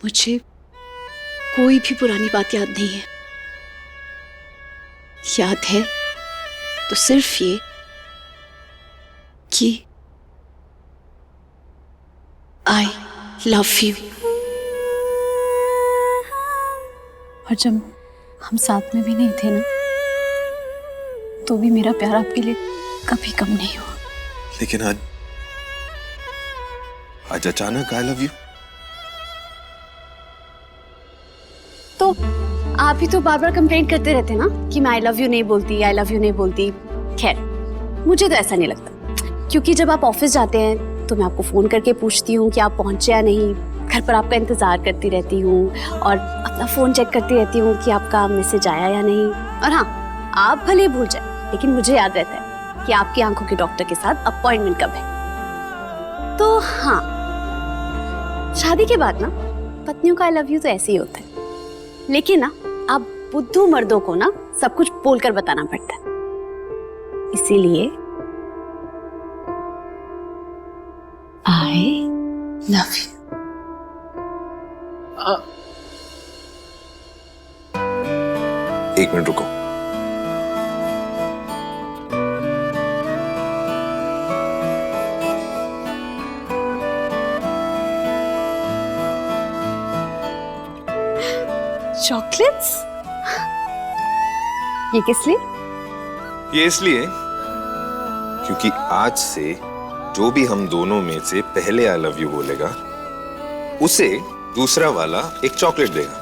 मुझे कोई भी पुरानी बात याद नहीं है। याद है तो सिर्फ ये कि आई लव यू। और जब हम साथ में भी नहीं थे ना, तो भी मेरा प्यार आपके लिए कभी कम नहीं हुआ। लेकिन आज अचानक आई लव यू। तो आप ही तो बार बार कंप्लेंट करते रहते ना कि मैं आई लव यू नहीं बोलती, आई लव यू नहीं बोलती। खैर, मुझे तो ऐसा नहीं लगता, क्योंकि जब आप ऑफिस जाते हैं तो मैं आपको फोन करके पूछती हूँ कि आप पहुंचे या नहीं। घर पर आपका इंतजार करती रहती हूँ और अपना फोन चेक करती रहती हूँ कि आपका मैसेज आया या नहीं। और हाँ, आप भले भूल जाए, लेकिन मुझे याद रहता है कि आपकी आंखों के डॉक्टर के साथ अपॉइंटमेंट कब है। तो हाँ, शादी के बाद ना पत्नियों का आई लव यू तो ऐसे ही होता है, लेकिन ना आप बुद्धू मर्दों को ना सब कुछ बोलकर बताना पड़ता है। इसीलिए आई लव यू। एक मिनट रुको। चॉकलेट्स? ये किस लिए? ये इसलिए क्योंकि आज से जो भी हम दोनों में से पहले आई लव यू बोलेगा, उसे दूसरा वाला एक चॉकलेट देगा।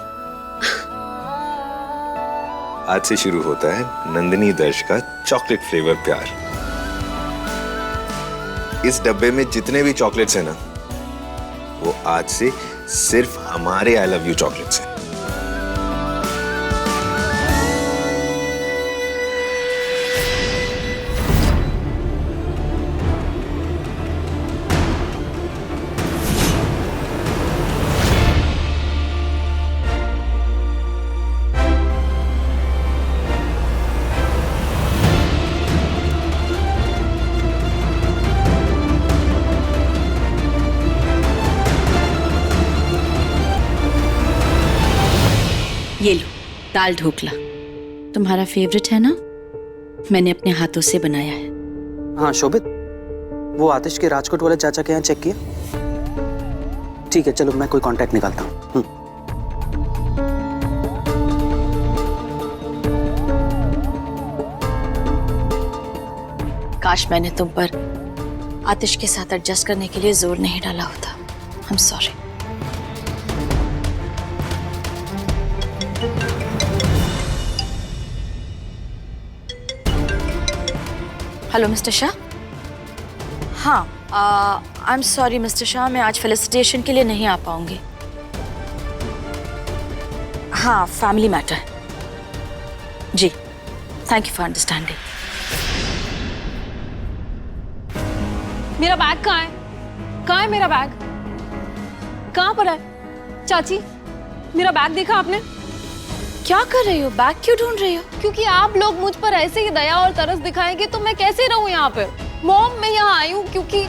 आज से शुरू होता है नंदिनी दर्श का चॉकलेट फ्लेवर प्यार। इस डब्बे में जितने भी चॉकलेट्स हैं ना, वो आज से सिर्फ हमारे आई लव यू चॉकलेट्स हैं। ये लो, दाल ढोकला तुम्हारा फेवरेट है ना, मैंने अपने हाथों से बनाया है। हाँ शोभित, वो आतिश के राजकोट वाले चाचा के यहाँ चेक किया? ठीक है, चलो मैं कोई कांटेक्ट निकालता हूँ। काश मैंने तुम पर आतिश के साथ एडजस्ट करने के लिए जोर नहीं डाला होता। I am sorry. Hello mister Shah. हाँ, I am sorry mister Shah, मैं आज फेलिसिटेशन के लिए नहीं आ पाऊंगी। हाँ, फैमिली मैटर। जी, थैंक यू फॉर अंडरस्टैंडिंग। मेरा बैग कहाँ है? कहाँ है मेरा बैग? कहाँ पर है? चाची, मेरा बैग देखा आपने? क्या कर रही हो? बैग क्यों ढूंढ रही हो? क्योंकि आप लोग मुझ पर ऐसे ही दया और तरस दिखाएंगे तो मैं कैसे रहूं यहाँ पर? मॉम, मैं यहाँ आई हूँ क्योंकि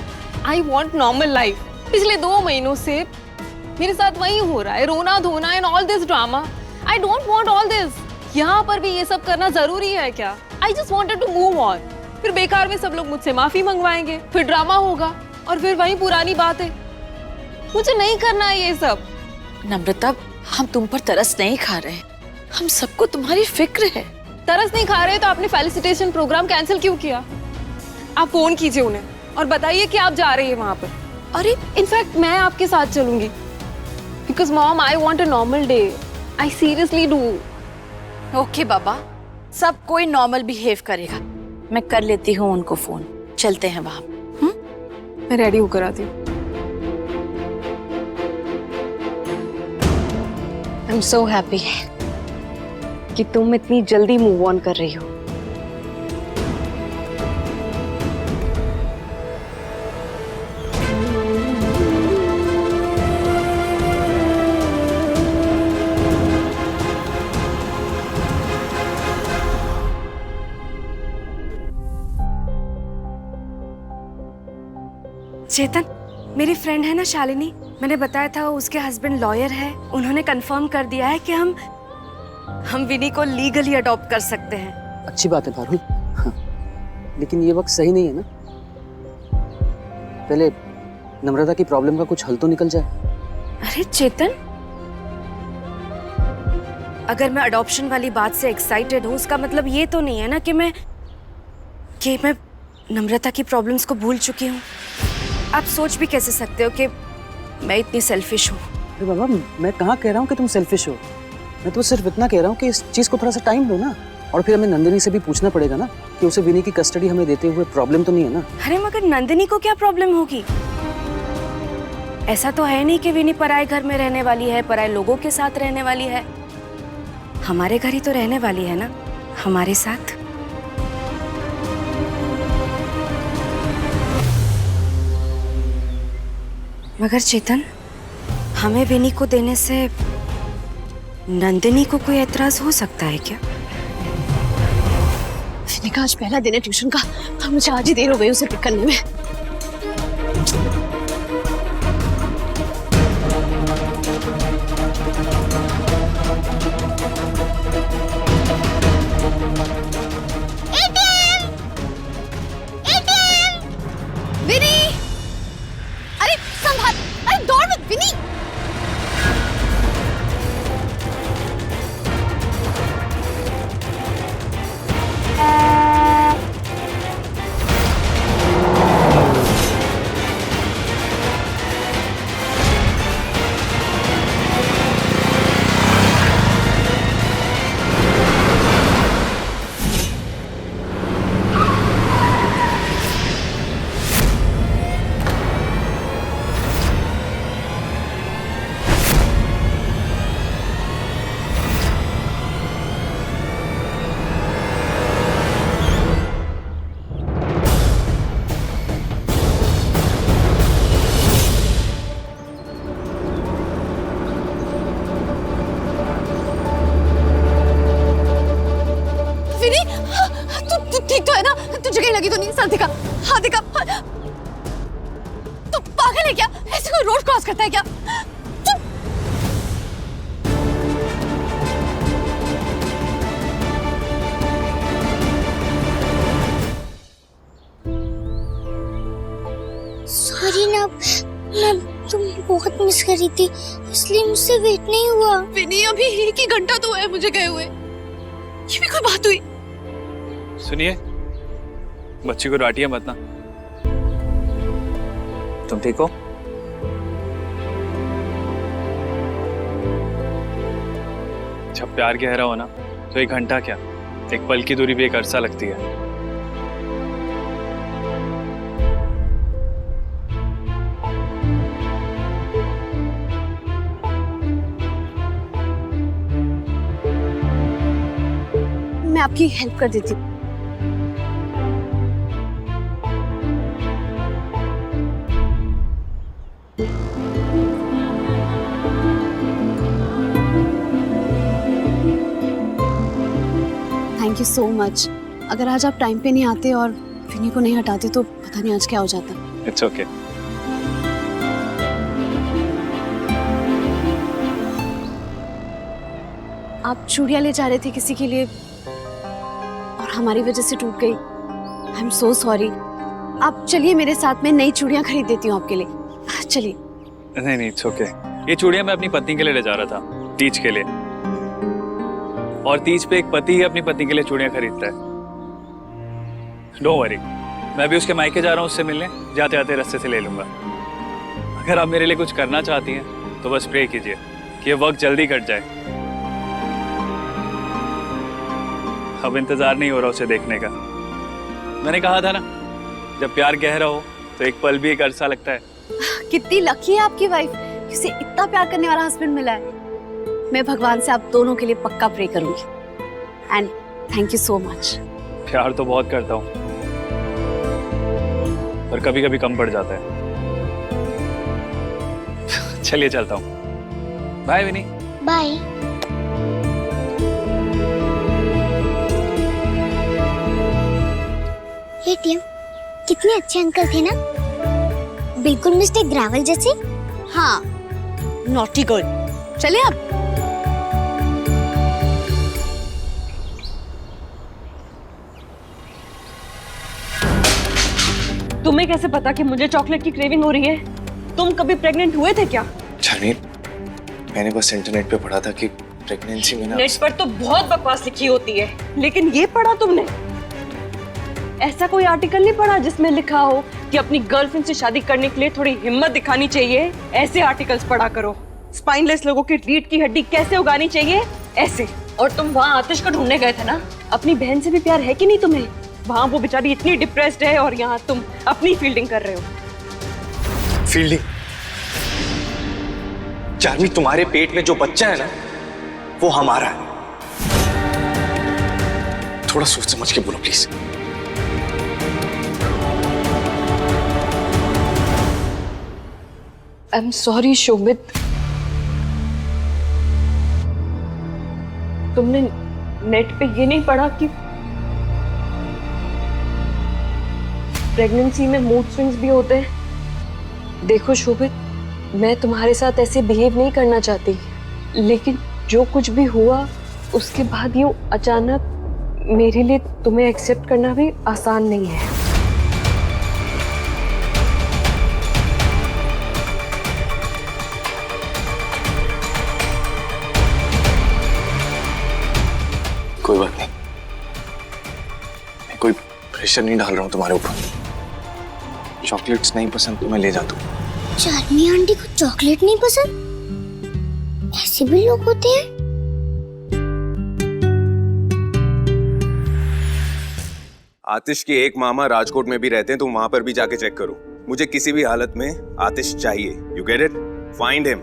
आई वॉन्ट नॉर्मल लाइफ। पिछले 2 महीनों से मेरे साथ वही हो रहा है, रोना धोना and all this drama. I don't want all this. यहाँ पर भी ये सब करना जरूरी है क्या? I just wanted to move on. फिर बेकार में सब लोग मुझसे माफी मंगवाएंगे, फिर ड्रामा होगा और फिर वही पुरानी बात है। मुझे नहीं करना है ये सब। नम्रता, हम तुम पर तरस नहीं खा रहे, हम सबको तुम्हारी फिक्र है। तरस नहीं खा रहे तो आपने फेलिसिटेशन प्रोग्राम कैंसिल क्यों किया? आप फोन कीजिए उन्हें और बताइए कि आप जा रही है वहां पर। अरे इनफैक्ट मैं आपके साथ चलूंगी, because mom I want a normal day. I seriously do. Okay बाबा, सब कोई नॉर्मल बिहेव करेगा। मैं कर लेती हूँ उनको फोन, चलते हैं वहां। मैं रेडी होकर आती हूँ। आई एम सो हैप्पी कि तुम इतनी जल्दी मूव ऑन कर रही हो। चेतन, मेरी फ्रेंड है ना शालिनी, मैंने बताया था उसके हस्बैंड लॉयर है। उन्होंने कंफर्म कर दिया है कि हम विनी को लीगली अडॉप्ट कर सकते हैं। अच्छी बात है पारुल, हाँ। लेकिन ये वक्त सही नहीं है ना। पहले नम्रता की प्रॉब्लम का कुछ हल तो निकल जाए। अरे चेतन, अगर मैं अडॉप्शन वाली बात से एक्साइटेड हूँ, उसका मतलब ये तो नहीं है ना कि मैं नम्रता की प्रॉब्लम्स को भूल चुकी हूँ। आप सोच भी कैसे सकते हो कि मैं इतनी सेल्फिश हूँ? अरे बाबा, मैं कहाँ कह रहा हूँ कि तुम सेल्फिश हो। मैं तो सिर्फ इतना कह रहा हूँ कि इस चीज को थोड़ा सा टाइम लो ना। और फिर हमें नंदिनी से भी पूछना पड़ेगा ना कि उसे विनी की कस्टडी हमें देते हुए प्रॉब्लम तो नहीं है ना। अरे मगर नंदिनी को क्या प्रॉब्लम होगी? ऐसा तो है नहीं कि विनी पराए घर में रहने वाली है, पराए लोगों के साथ रहने वाली है। हमारे घर ही तो रहने वाली है ना, हमारे साथ। मगर चेतन, हमें विनी को देने से नंदिनी को कोई एतराज हो सकता है क्या? विनी का आज पहला दिन है ट्यूशन का, और मुझे आज ही देर हो गई उसे पिक करने में। विनी, अरे संभाल, अरे दौड़ मत विनी। तू ठीक तो है ना? तुझे कहीं लगी तो नहीं? सर दिखा, हाँ दिखा। तू पागल है क्या? ऐसे कोई रोड क्रॉस करता है क्या? सॉरी ना, मैं तुम बहुत मिस कर रही थी, इसलिए मुझसे वेट नहीं हुआ। विनी, अभी 1 ही घंटा तो है मुझे गए हुए, ये भी कोई बात हुई? सुनिए, बच्ची को डांटिए मत ना। तुम ठीक हो? जब प्यार गहरा हो ना, तो 1 घंटा क्या, 1 पल की दूरी भी एक अरसा लगती है। मैं आपकी हेल्प कर देती हूँ। Thank you so much. अगर आज आप टाइम पे नहीं आते और विनी को नहीं हटाते तो पता नहीं आज क्या हो जाता। It's okay. आप चूड़ियां ले जा रहे थे किसी के लिए और हमारी वजह से टूट गई। I am so sorry. आप चलिए मेरे साथ, में नई चूड़ियां खरीद देती हूँ आपके लिए। चलिए। नहीं, इट्स ओके। ये चूड़ियां मैं अपनी पत्नी के लिए ले जा रहा था, तीज के लिए। और तीज पे एक पति ही अपनी पत्नी के लिए चूड़ियां खरीदता है। डोंट वरी, मैं भी उसके मायके जा रहा हूँ उससे मिलने, जाते आते रास्ते से ले लूंगा। अगर आप मेरे लिए कुछ करना चाहती हैं तो बस प्रे कीजिए कि ये वक्त जल्दी कट जाए। अब इंतजार नहीं हो रहा उसे देखने का। मैंने कहा था ना, जब प्यार गहरा हो तो 1 पल भी एक अरसा लगता है। कितनी लकी है आपकी वाइफ, उसे इतना प्यार करने वाला हस्बैंड मिला है। मैं भगवान से आप दोनों के लिए पक्का प्रे करूंगी। And thank you so much. प्यार तो बहुत करता हूँ, पर कभी कभी कम पड़ जाता है। चलिए चलता हूँ। बाय विनी। बाय। एटीएम, कितने अच्छे अंकल थे ना। बिल्कुल मिस्टर ग्रेवल जैसे। हाँ, नॉटी गर्ल। चलिए अब। तुम्हें कैसे पता कि मुझे चॉकलेट की क्रेविंग हो रही है? तुम कभी प्रेग्नेंट हुए थे क्या? चार्मी, मैंने बस इंटरनेट पे पढ़ा था कि प्रेगनेंसी में ना। नेट पर तो बहुत बकवास लिखी होती है, लेकिन ये पढ़ा तुमने? ऐसा कोई आर्टिकल नहीं पढ़ा जिसमें लिखा हो कि अपनी गर्लफ्रेंड से शादी करने के लिए थोड़ी हिम्मत दिखानी चाहिए? ऐसे आर्टिकल्स पढ़ा करो। स्पाइनलेस लोगों की रीढ़ की हड्डी कैसे उगानी चाहिए, ऐसे। और तुम वहाँ आतिश को ढूंढने गए थे ना? अपनी बहन से भी प्यार है कि नहीं तुम्हें? वहाँ वो बेचारी इतनी डिप्रेस्ड है और यहाँ तुम अपनी फील्डिंग कर रहे हो। फील्डिंग? चार्मी, तुम्हारे पेट में जो बच्चा है ना, वो हमारा है। थोड़ा सोच समझ के बोलो प्लीज। आई एम सॉरी शोभित, तुमने नेट पे ये नहीं पढ़ा कि प्रेगनेंसी में मूड स्विंग्स भी होते हैं? देखो शोभित, मैं तुम्हारे साथ ऐसे बिहेव नहीं करना चाहती, लेकिन जो कुछ भी हुआ उसके बाद यूं अचानक मेरे लिए तुम्हें एक्सेप्ट करना भी आसान नहीं है। कोई बात नहीं, मैं कोई प्रेशर नहीं डाल रहा हूं तुम्हारे ऊपर। चॉकलेट्स नहीं पसंद तो मैं ले जाता हूं। चार्मी आंटी को चॉकलेट नहीं पसंद? ऐसे भी लोग होते हैं। आतिश के एक मामा राजकोट में भी रहते हैं, तुम वहां पर भी जाके चेक करो। मुझे किसी भी हालत में आतिश चाहिए। You get it? Find him.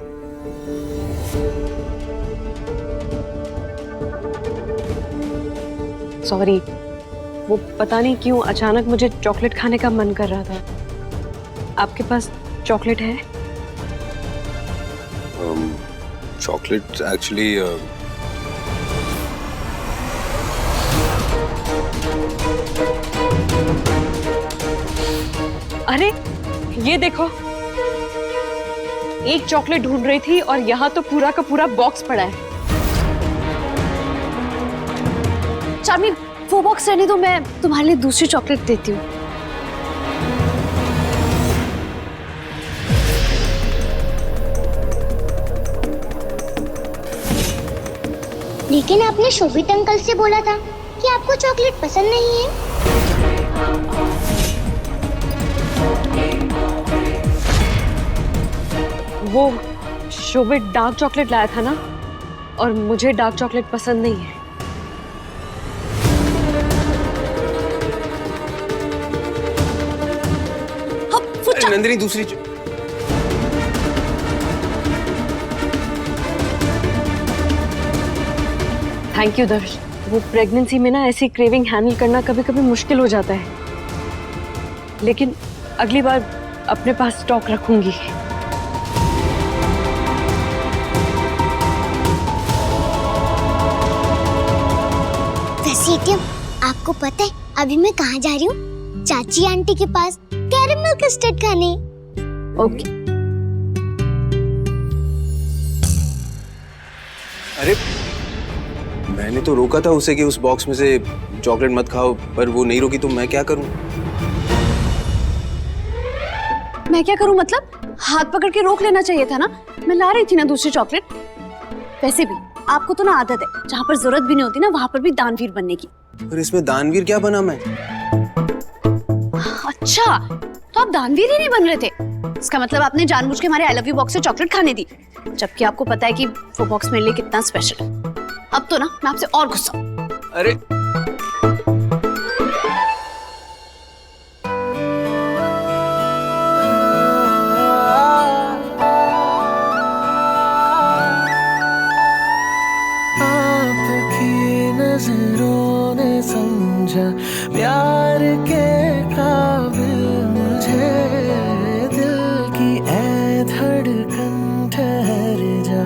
Sorry, वो पता नहीं क्यों अचानक मुझे चॉकलेट खाने का मन कर रहा था। आपके पास चॉकलेट है? चॉकलेट एक्चुअली अरे ये देखो, एक चॉकलेट ढूंढ रही थी और यहाँ तो पूरा का पूरा बॉक्स पड़ा है। चार्मी, वो बॉक्स रहने दो, मैं तुम्हारे लिए दूसरी चॉकलेट देती हूँ। लेकिन आपने शोभित अंकल से बोला था कि आपको चॉकलेट पसंद नहीं है। वो शोभित डार्क चॉकलेट लाया था ना, और मुझे डार्क चॉकलेट पसंद नहीं है। नंदिनी दूसरी थैंक यू दर्श। वो प्रेगनेंसी में ना ऐसी क्रेविंग हैंडल करना कभी कभी मुश्किल हो जाता है, लेकिन अगली बार अपने पास स्टॉक रखूंगी। वैसे एटीएम, आपको पता है अभी मैं कहाँ जा रही हूँ? चाची आंटी के पास कैरेमल कस्टर्ड खाने। ओके। अरे मैंने तो रोका था उसे कि उस बॉक्स में से चॉकलेट मत खाओ, पर वो नहीं रोकी तो मैं क्या करूं? मैं क्या करूं मतलब? हाथ पकड़ के रोक लेना चाहिए था ना, मैं ला रही थी ना दूसरी चॉकलेट। वैसे भी आपको तो ना आदत है, जहाँ पर जरूरत भी नहीं होती ना वहां पर भी दानवीर बनने की। पर इसमें दानवीर क्या बना मैं? अच्छा, तो आप दानवीर ही नहीं बन रहे थे? इसका मतलब आपने जानबूझ के हमारे आई लव यू बॉक्स से चॉकलेट खाने दी, जबकि आपको पता है कि वो बॉक्स मेरे लिए कितना स्पेशल है। अब तो ना मैं आपसे और गुस्सा हूं। अरे आपकी नजरों ने समझा प्यार के काबिल मुझे, दिल की ऐ धड़कन ठहर जा,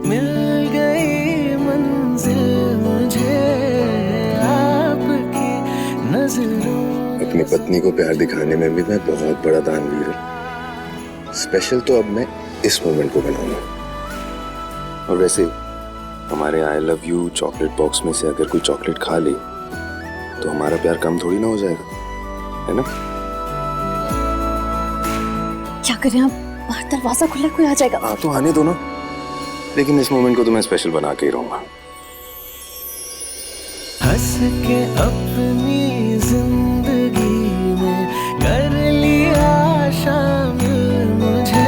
मिल गई मंजिल मुझे आपकी नजरों। अपनी पत्नी को प्यार दिखाने में भी मैं बहुत बड़ा दानवीर हूँ। स्पेशल तो अब मैं इस मोमेंट को बनाऊंगा। और वैसे हमारे I love you chocolate box में से अगर कोई चॉकलेट खा ले तो हमारा प्यार कम थोड़ी ना हो जाएगा, है ना? क्या करें आप, बाहर दरवाजा खुला, कोई आ जाएगा। हाँ तो आने दो ना, लेकिन इस मोमेंट को तो मैं स्पेशल बना के ही रहूंगा। हंस के अपनी जिंदगी में कर लिया शामिल मुझे,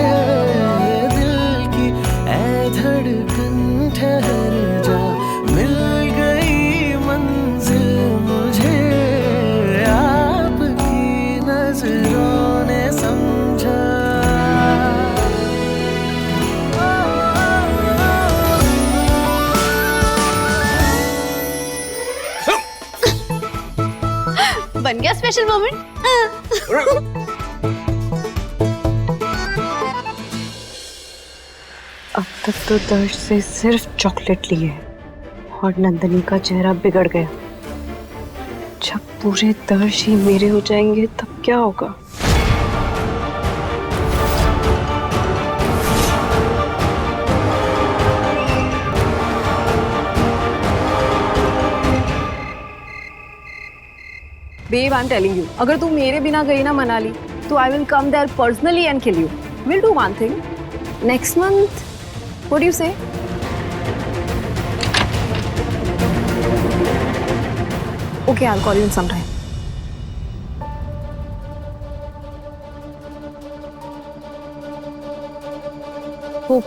दिल की ऐ धड़कन ठहर जा, मिल गई मंजिल मुझे, आपकी नजरों ने समझा। बन गया स्पेशल मोमेंट। अब तक तो दर्श से सिर्फ चॉकलेट लिए और नंदनी का चेहरा बिगड़ गया। जब पूरे दर्श ही मेरे हो जाएंगे तब क्या होगा? Babe, I am telling you, अगर तू मेरे बिना गई ना मनाली तो I will come there personally and kill you. Will do one thing, next month, what do you say? Okay, I will call you in some time. वो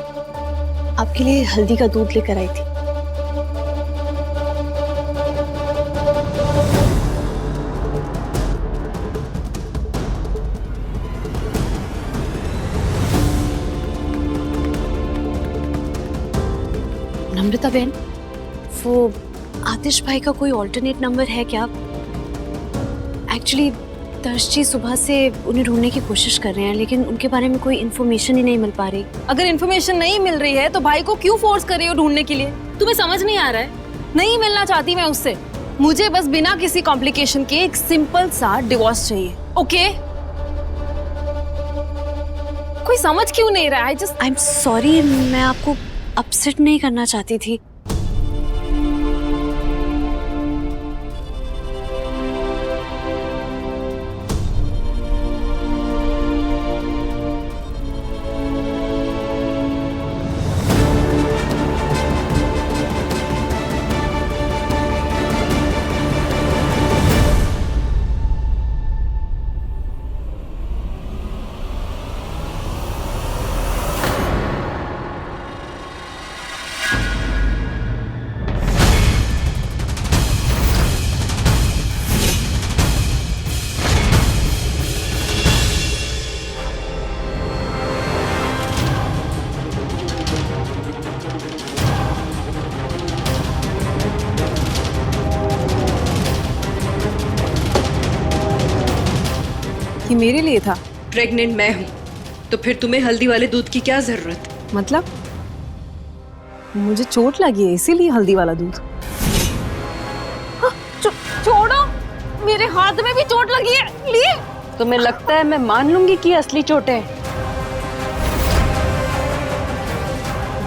आपके लिए हल्दी का दूध लेकर आई थी। नम्रता बहन, वो आतिश भाई का कोई ऑल्टरनेट नंबर है क्या? एक्चुअली दर्श जी सुबह से उन्हें ढूंढने की कोशिश कर रहे हैं, लेकिन उनके बारे में कोई इन्फॉर्मेशन ही नहीं मिल पा रही। अगर इन्फॉर्मेशन नहीं मिल रही है तो भाई को क्यों फोर्स कर रही हो ढूंढने के लिए? तुम्हें समझ नहीं आ रहा है? नहीं मिलना चाहती मैं उससे, मुझे बस बिना किसी कॉम्प्लिकेशन के एक सिंपल सा डिवोर्स चाहिए। ओके? कोई समझ क्यों नहीं रहा है? आई एम सॉरी, मैं आपको अपसेट नहीं करना चाहती थी। ये मेरे लिए था। प्रेग्नेंट मैं हूँ तो फिर तुम्हें हल्दी वाले दूध की क्या जरूरत? मतलब मुझे चोट लगी है इसीलिए हल्दी वाला दूध? हाँ, छोड़ो, मेरे हाथ में भी चोट लगी है। लिए तुम्हें लगता है मैं मान लूंगी कि असली चोट है?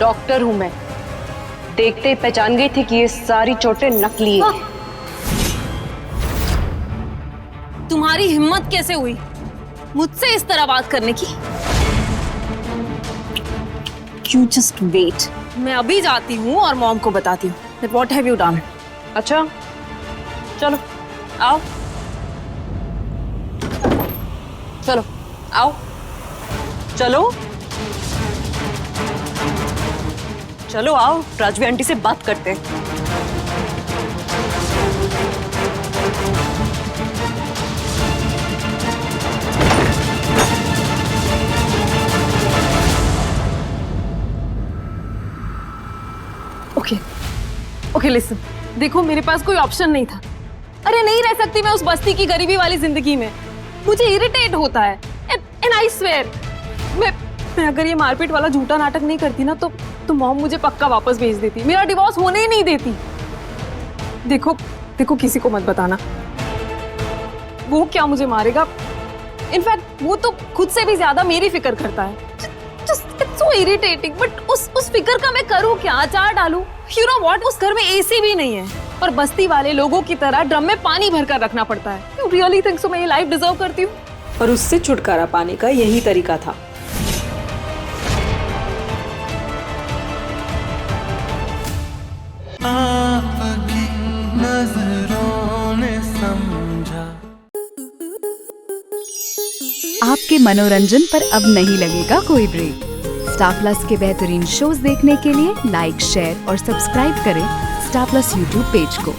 डॉक्टर हूं मैं, देखते ही पहचान गई थी कि ये सारी चोटें नकली है। तुम्हारी हिम्मत कैसे हुई मुझसे इस तरह बात करने की? You just wait. मैं अभी जाती हूँ और मॉम को बताती हूँ that what have you done. अच्छा, चलो आओ, चलो आओ, चलो चलो आओ, राजवी आंटी से बात करते हैं। ओके लिसन, देखो मेरे पास कोई ऑप्शन नहीं था। अरे नहीं रह सकती मैं उस बस्ती की गरीबी वाली जिंदगी में, मुझे इरिटेट होता है। एंड आई स्वेयर, मैं अगर ये मारपीट वाला झूठा नाटक नहीं करती ना तो मॉम मुझे पक्का वापस भेज देती, मेरा डिवोर्स होने ही नहीं देती। देखो देखो, किसी को मत बताना, वो क्या मुझे मारेगा इनफैक्ट वो तो खुद से भी ज्यादा मेरी फिक्र करता है। It's so irritating, but उस फिक्र का मैं करूँ क्या? अचार डालूं? You know what? उस घर में एसी भी नहीं है और बस्ती वाले लोगों की तरह ड्रम में पानी भरकर रखना पड़ता है। You really think so मैं ये लाइफ डिजर्व करती हूँ? और उससे छुटकारा पाने का यही तरीका था। आपकी नजरों ने समझा। आपके मनोरंजन पर अब नहीं लगेगा कोई ब्रेक। स्टार प्लस के बेहतरीन शोज देखने के लिए लाइक, शेयर और सब्सक्राइब करें स्टार प्लस यूट्यूब पेज को।